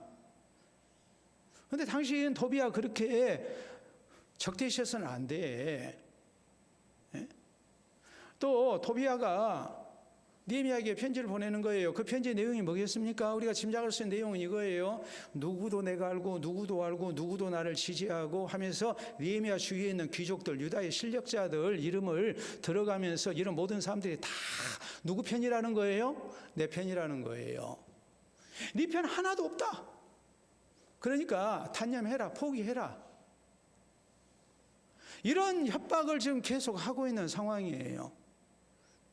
그런데 당신 도비야 그렇게 적대시해서는 안 돼. 또 도비야가 느헤미야에게 편지를 보내는 거예요. 그 편지 내용이 뭐겠습니까? 우리가 짐작할 수 있는 내용은 이거예요. 누구도 내가 알고 누구도 알고 누구도 나를 지지하고 하면서 느헤미야 주위에 있는 귀족들, 유다의 실력자들 이름을 들어가면서 이런 모든 사람들이 다 누구 편이라는 거예요? 내 편이라는 거예요. 네 편 하나도 없다. 그러니까 단념해라, 포기해라. 이런 협박을 지금 계속 하고 있는 상황이에요.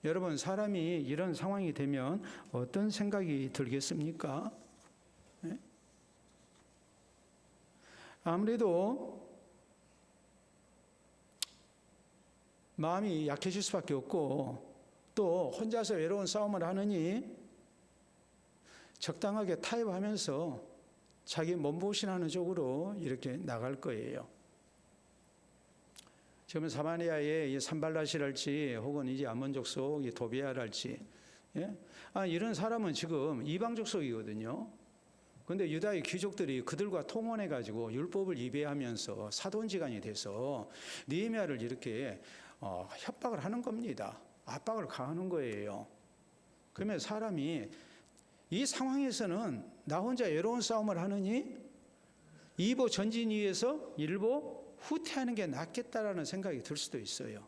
여러분, 사람이 이런 상황이 되면 어떤 생각이 들겠습니까? 네? 아무래도 마음이 약해질 수밖에 없고 또 혼자서 외로운 싸움을 하느니 적당하게 타협하면서 자기 몸보신하는 쪽으로 이렇게 나갈 거예요. 지금 사마리아의 산발랏이랄지 혹은 이제 암몬 족속 도비야랄지, 이런 사람은 지금 이방 족속이거든요. 그런데 유다의 귀족들이 그들과 통혼해 가지고 율법을 위배하면서 사돈지간이 돼서 느헤미야를 이렇게 협박을 하는 겁니다. 압박을 가하는 거예요. 그러면 사람이 이 상황에서는 나 혼자 외로운 싸움을 하느니 이보 전진 위에서 일보 후퇴하는 게 낫겠다라는 생각이 들 수도 있어요.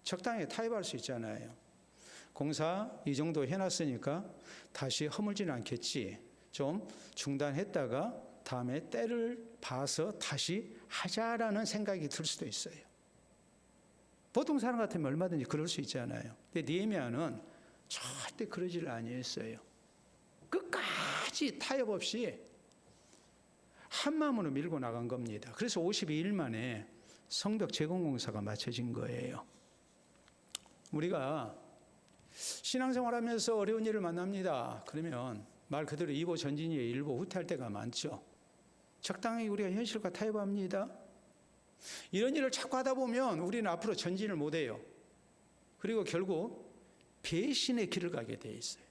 적당히 타협할 수 있잖아요. 공사 이 정도 해놨으니까 다시 허물지는 않겠지. 좀 중단했다가 다음에 때를 봐서 다시 하자라는 생각이 들 수도 있어요. 보통 사람 같으면 얼마든지 그럴 수 있잖아요. 근데 느헤미야는 절대 그러지를 아니했어요. 끝까지 타협 없이 한 마음으로 밀고 나간 겁니다. 그래서 52일 만에 성벽 재건공사가 마쳐진 거예요. 우리가 신앙생활하면서 어려운 일을 만납니다. 그러면 말 그대로 이보 전진이에 일보 후퇴할 때가 많죠. 적당히 우리가 현실과 타협합니다. 이런 일을 자꾸 하다 보면 우리는 앞으로 전진을 못해요. 그리고 결국 배신의 길을 가게 돼 있어요.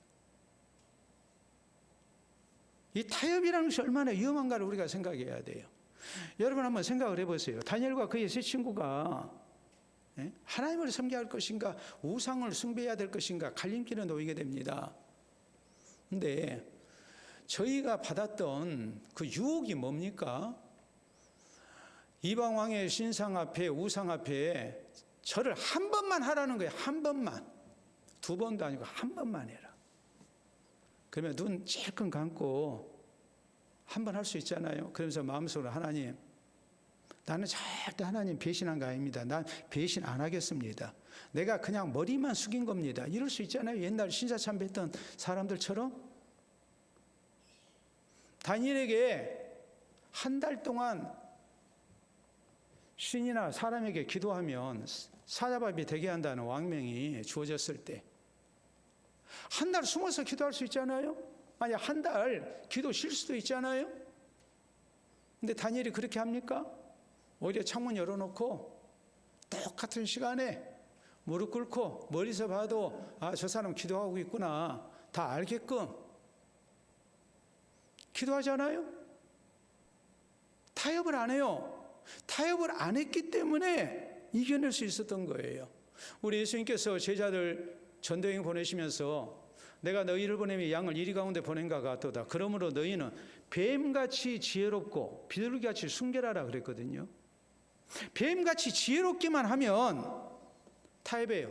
이 타협이라는 것이 얼마나 위험한가를 우리가 생각해야 돼요. 여러분 한번 생각을 해보세요. 다니엘과 그의 세 친구가 하나님을 섬겨야 할 것인가 우상을 숭배해야 될 것인가 갈림길에 놓이게 됩니다. 그런데 저희가 받았던 그 유혹이 뭡니까? 이방 왕의 신상 앞에 우상 앞에 절을 한 번만 하라는 거예요. 한 번만. 두 번도 아니고 한 번만 해라. 그러면 눈 찔끔 감고 한 번 할 수 있잖아요. 그러면서 마음속으로 하나님, 나는 절대 하나님 배신한 거 아닙니다. 난 배신 안 하겠습니다. 내가 그냥 머리만 숙인 겁니다. 이럴 수 있잖아요. 옛날 신사참배했던 사람들처럼. 다니엘에게 한 달 동안 신이나 사람에게 기도하면 사자밥이 되게 한다는 왕명이 주어졌을 때 한 달 숨어서 기도할 수 있잖아요. 아니 한 달 기도 쉴 수도 있잖아요. 근데 다니엘이 그렇게 합니까? 오히려 창문 열어놓고 똑같은 시간에 무릎 꿇고 멀리서 봐도 아, 저 사람 기도하고 있구나 다 알게끔 기도하잖아요. 타협을 안 해요. 타협을 안 했기 때문에 이겨낼 수 있었던 거예요. 우리 예수님께서 제자들 전도여행 보내시면서 내가 너희를 보내면 양을 이리 가운데 보낸가 같도다. 그러므로 너희는 뱀같이 지혜롭고 비둘기같이 순결하라 그랬거든요. 뱀같이 지혜롭기만 하면 타협해요.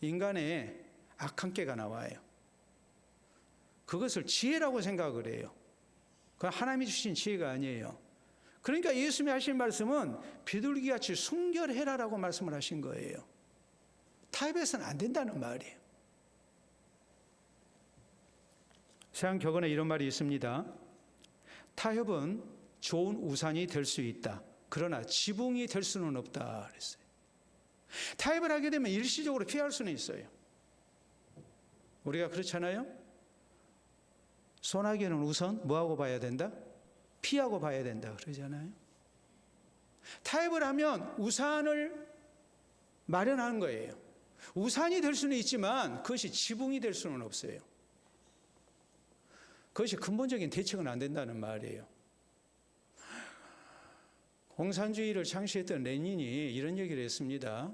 인간의 악한 깨가 나와요. 그것을 지혜라고 생각을 해요. 그건 하나님이 주신 지혜가 아니에요. 그러니까 예수님이 하신 말씀은 비둘기같이 순결해라라고 말씀을 하신 거예요. 타협해서는 안 된다는 말이에요. 서양 격언에 이런 말이 있습니다. 타협은 좋은 우산이 될 수 있다. 그러나 지붕이 될 수는 없다 그랬어요. 타협을 하게 되면 일시적으로 피할 수는 있어요. 우리가 그렇잖아요. 소나기는 우선 뭐하고 봐야 된다? 피하고 봐야 된다 그러잖아요. 타협을 하면 우산을 마련하는 거예요. 우산이 될 수는 있지만 그것이 지붕이 될 수는 없어요. 그것이 근본적인 대책은 안 된다는 말이에요. 공산주의를 창시했던 레닌이 이런 얘기를 했습니다.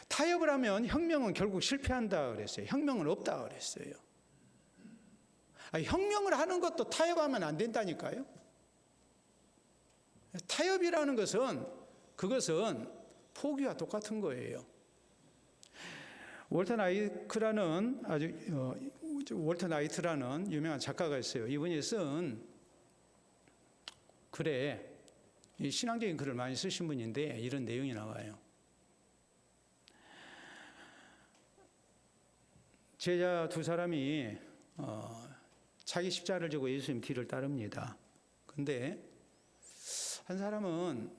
타협을 하면 혁명은 결국 실패한다 그랬어요. 혁명은 없다 그랬어요. 혁명을 하는 것도 타협하면 안 된다니까요. 타협이라는 것은 그것은 포기와 똑같은 거예요. 월터 나이트라는 유명한 작가가 있어요. 이분이 쓴 글에 신앙적인 글을 많이 쓰신 분인데 이런 내용이 나와요. 제자 두 사람이 자기 십자가를 지고 예수님 뒤를 따릅니다. 근데 한 사람은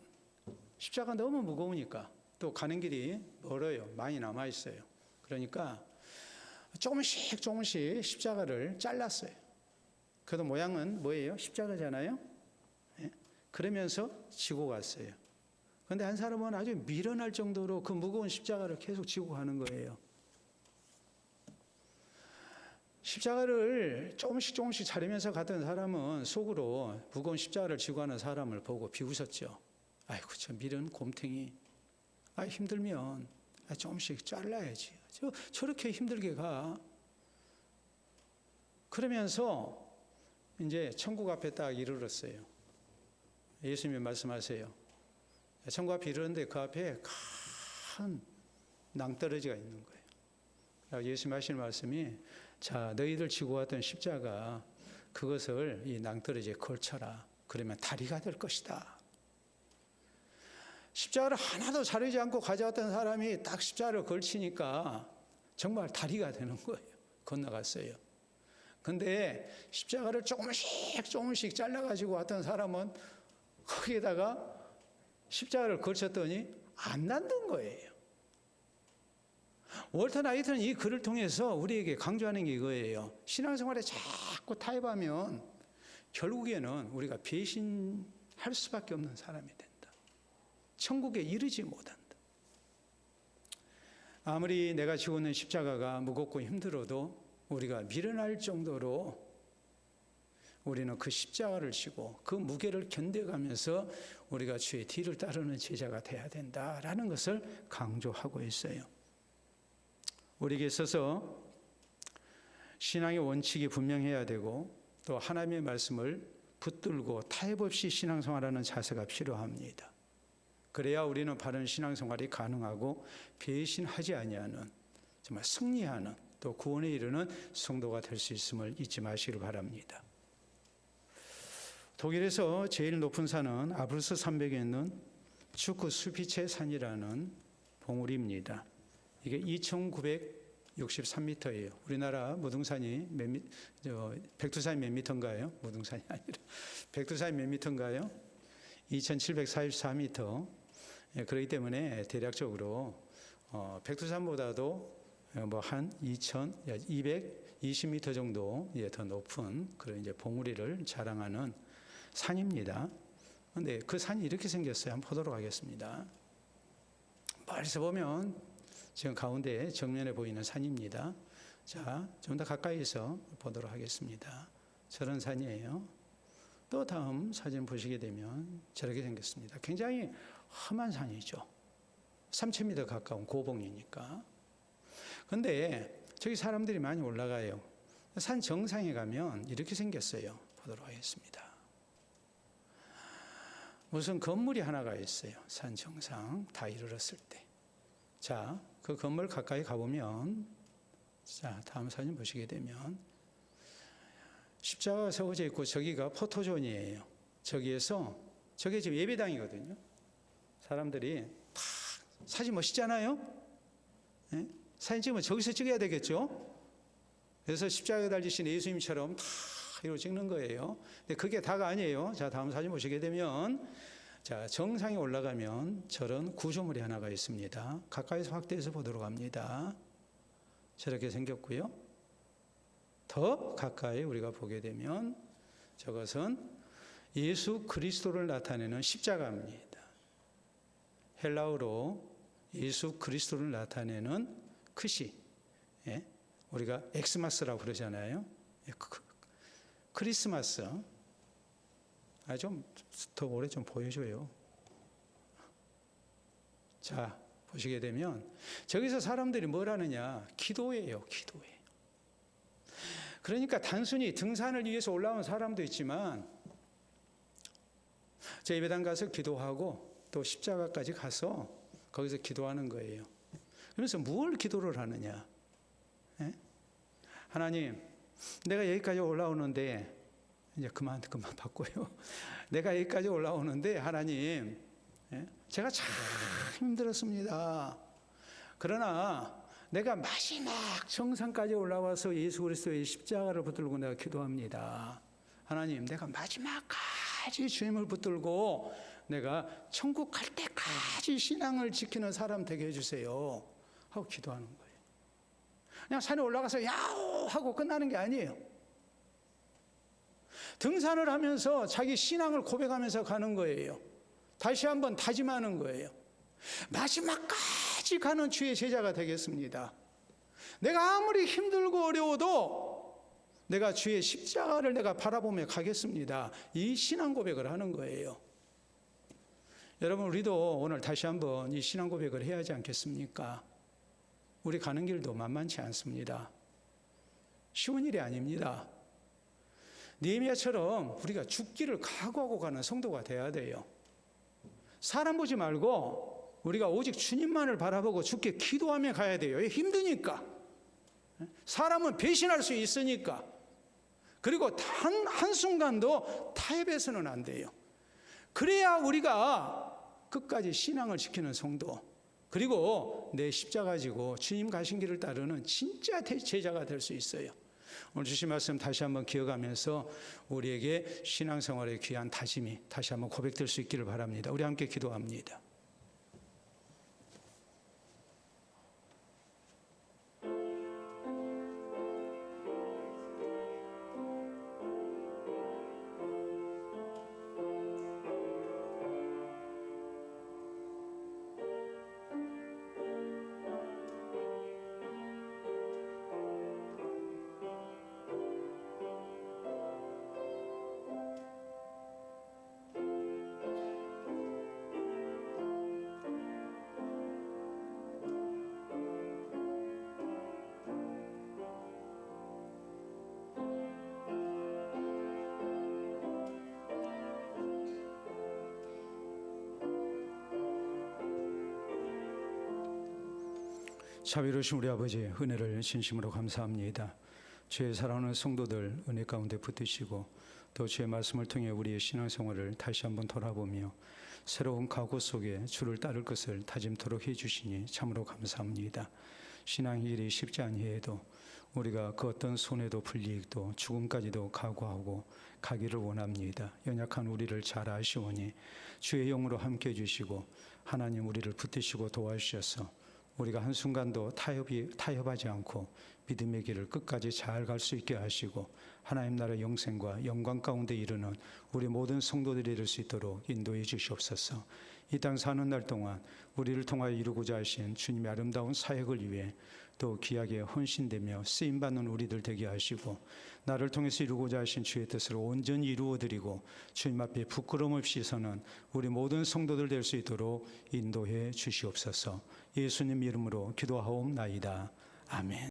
십자가 너무 무거우니까 또 가는 길이 멀어요. 많이 남아있어요. 그러니까 조금씩 십자가를 잘랐어요. 그래도 모양은 뭐예요? 십자가잖아요. 네? 그러면서 지고 갔어요. 그런데 한 사람은 아주 미련할 정도로 그 무거운 십자가를 계속 지고 가는 거예요. 십자가를 조금씩 자르면서 갔던 사람은 속으로 무거운 십자가를 지고 가는 사람을 보고 비웃었죠. 아이고 저 미련 곰탱이. 힘들면 조금씩 잘라야지. 저렇게 힘들게 가. 그러면서 이제 천국 앞에 딱 이르렀어요. 예수님이 말씀하세요. 천국 앞에 이르렀는데 그 앞에 큰 낭떠러지가 있는 거예요. 예수님 하시는 말씀이 자 너희들 지고 왔던 십자가 그것을 이 낭떠러지에 걸쳐라. 그러면 다리가 될 것이다. 십자가를 하나도 자르지 않고 가져왔던 사람이 딱 십자가를 걸치니까 정말 다리가 되는 거예요. 건너갔어요. 근데 십자가를 조금씩 잘라가지고 왔던 사람은 거기에다가 십자가를 걸쳤더니 안 낫는 거예요. 월터 나이트는 이 글을 통해서 우리에게 강조하는 게 이거예요. 신앙생활에 자꾸 타협하면 결국에는 우리가 배신할 수밖에 없는 사람이 된다. 천국에 이르지 못한다. 아무리 내가 지고 있는 십자가가 무겁고 힘들어도 우리가 미련할 정도로 우리는 그 십자가를 지고 그 무게를 견뎌가면서 우리가 주의 뒤를 따르는 제자가 돼야 된다라는 것을 강조하고 있어요. 우리에게 있어서 신앙의 원칙이 분명해야 되고 또 하나님의 말씀을 붙들고 타협 없이 신앙생활하는 자세가 필요합니다. 그래야 우리는 바른 신앙생활이 가능하고 배신하지 아니하는, 정말 승리하는, 또 구원에 이르는 성도가 될 수 있음을 잊지 마시기를 바랍니다. 독일에서 제일 높은 산은 아브루스 산맥에 있는 추크 수피체 산이라는 봉우리입니다. 이게 2,963m예요. 우리나라 무등산이 백두산이 몇 미터인가요? 무등산이 아니라 백두산이 몇 미터인가요? 2,744m. 그렇기 때문에 대략적으로 백두산보다도 한 2,220m 정도 더 높은 그런 이제 봉우리를 자랑하는 산입니다. 그런데 그 산이 이렇게 생겼어요. 한번 보도록 하겠습니다. 멀리서 보면 지금 가운데 정면에 보이는 산입니다. 자, 좀 더 가까이서 보도록 하겠습니다. 저런 산이에요. 또 다음 사진 보시게 되면 저렇게 생겼습니다. 굉장히 험한 산이죠. 3,000m 가까운 고봉이니까. 그런데 저기 사람들이 많이 올라가요. 산 정상에 가면 이렇게 생겼어요. 보도록 하겠습니다. 무슨 건물이 하나가 있어요. 산 정상 다 이르렀을 때. 자, 그 건물 가까이 가보면, 자, 다음 사진 보시게 되면 십자가가 세워져 있고 저기가 포토존이에요. 저기에서, 저게 지금 예배당이거든요. 사람들이 다 사진 멋있잖아요. 네? 사진 찍으면 저기서 찍어야 되겠죠. 그래서 십자가에 달리신 예수님처럼 다 이로 찍는 거예요. 근데 그게 다가 아니에요. 자, 다음 사진 보시게 되면, 자, 정상에 올라가면 저런 구조물이 하나가 있습니다. 가까이서 확대해서 보도록 합니다. 저렇게 생겼고요. 더 가까이 우리가 보게 되면 저것은 예수 그리스도를 나타내는 십자가입니다. 헬라어로 예수 그리스도를 나타내는 크시, 예? 우리가 엑스마스라고 그러잖아요. 크리스마스. 좀 더 오래 좀 보여줘요. 자, 보시게 되면 저기서 사람들이 뭘 하느냐? 기도해요. 기도해. 그러니까 단순히 등산을 위해서 올라온 사람도 있지만 저 예배당 가서 기도하고 또 십자가까지 가서 거기서 기도하는 거예요. 그래서 뭘 기도를 하느냐? 예? 하나님, 내가 여기까지 올라오는데, 이제 그만 바꿔요. 내가 여기까지 올라오는데 하나님, 제가 참 힘들었습니다. 그러나 내가 마지막 정상까지 올라와서 예수 그리스도의 십자가를 붙들고 내가 기도합니다. 하나님, 내가 마지막까지 주님을 붙들고 내가 천국 갈 때까지 신앙을 지키는 사람 되게 해주세요 하고 기도하는 거예요. 그냥 산에 올라가서 야호 하고 끝나는 게 아니에요. 등산을 하면서 자기 신앙을 고백하면서 가는 거예요. 다시 한번 다짐하는 거예요. 마지막까지 가는 주의 제자가 되겠습니다. 내가 아무리 힘들고 어려워도 내가 주의 십자가를 내가 바라보며 가겠습니다. 이 신앙 고백을 하는 거예요. 여러분, 우리도 오늘 다시 한번 이 신앙 고백을 해야 하지 않겠습니까? 우리 가는 길도 만만치 않습니다. 쉬운 일이 아닙니다. 느헤미야처럼 우리가 죽기를 각오하고 가는 성도가 돼야 돼요. 사람 보지 말고 우리가 오직 주님만을 바라보고 죽게 기도하며 가야 돼요. 힘드니까. 사람은 배신할 수 있으니까. 그리고 한순간도 타협해서는 안 돼요. 그래야 우리가 끝까지 신앙을 지키는 성도, 그리고 내 십자가 지고 주님 가신 길을 따르는 진짜 제자가 될 수 있어요. 오늘 주신 말씀 다시 한번 기억하면서 우리에게 신앙생활의 귀한 다짐이 다시 한번 고백될 수 있기를 바랍니다. 우리 함께 기도합니다. 자비로우신 우리 아버지, 은혜를 진심으로 감사합니다. 주의 사랑하는 성도들 은혜 가운데 붙드시고 또 주의 말씀을 통해 우리의 신앙생활을 다시 한번 돌아보며 새로운 각오 속에 주를 따를 것을 다짐토록 해주시니 참으로 감사합니다. 신앙길이 쉽지 아니해도 우리가 그 어떤 손해도 불리익도 죽음까지도 각오하고 가기를 원합니다. 연약한 우리를 잘 아시오니 주의 영으로 함께해 주시고 하나님 우리를 붙드시고 도와주셔서 우리가 한순간도 타협하지 않고 믿음의 길을 끝까지 잘 갈 수 있게 하시고 하나님 나라의 영생과 영광 가운데 이르는 우리 모든 성도들이 될 수 있도록 인도해 주시옵소서. 이 땅 사는 날 동안 우리를 통하여 이루고자 하신 주님의 아름다운 사역을 위해 또 귀하게 헌신되며 쓰임받는 우리들 되게 하시고 나를 통해서 이루고자 하신 주의 뜻을 온전히 이루어드리고 주님 앞에 부끄러움 없이 서는 우리 모든 성도들 될 수 있도록 인도해 주시옵소서. 예수님 이름으로 기도하옵나이다. 아멘.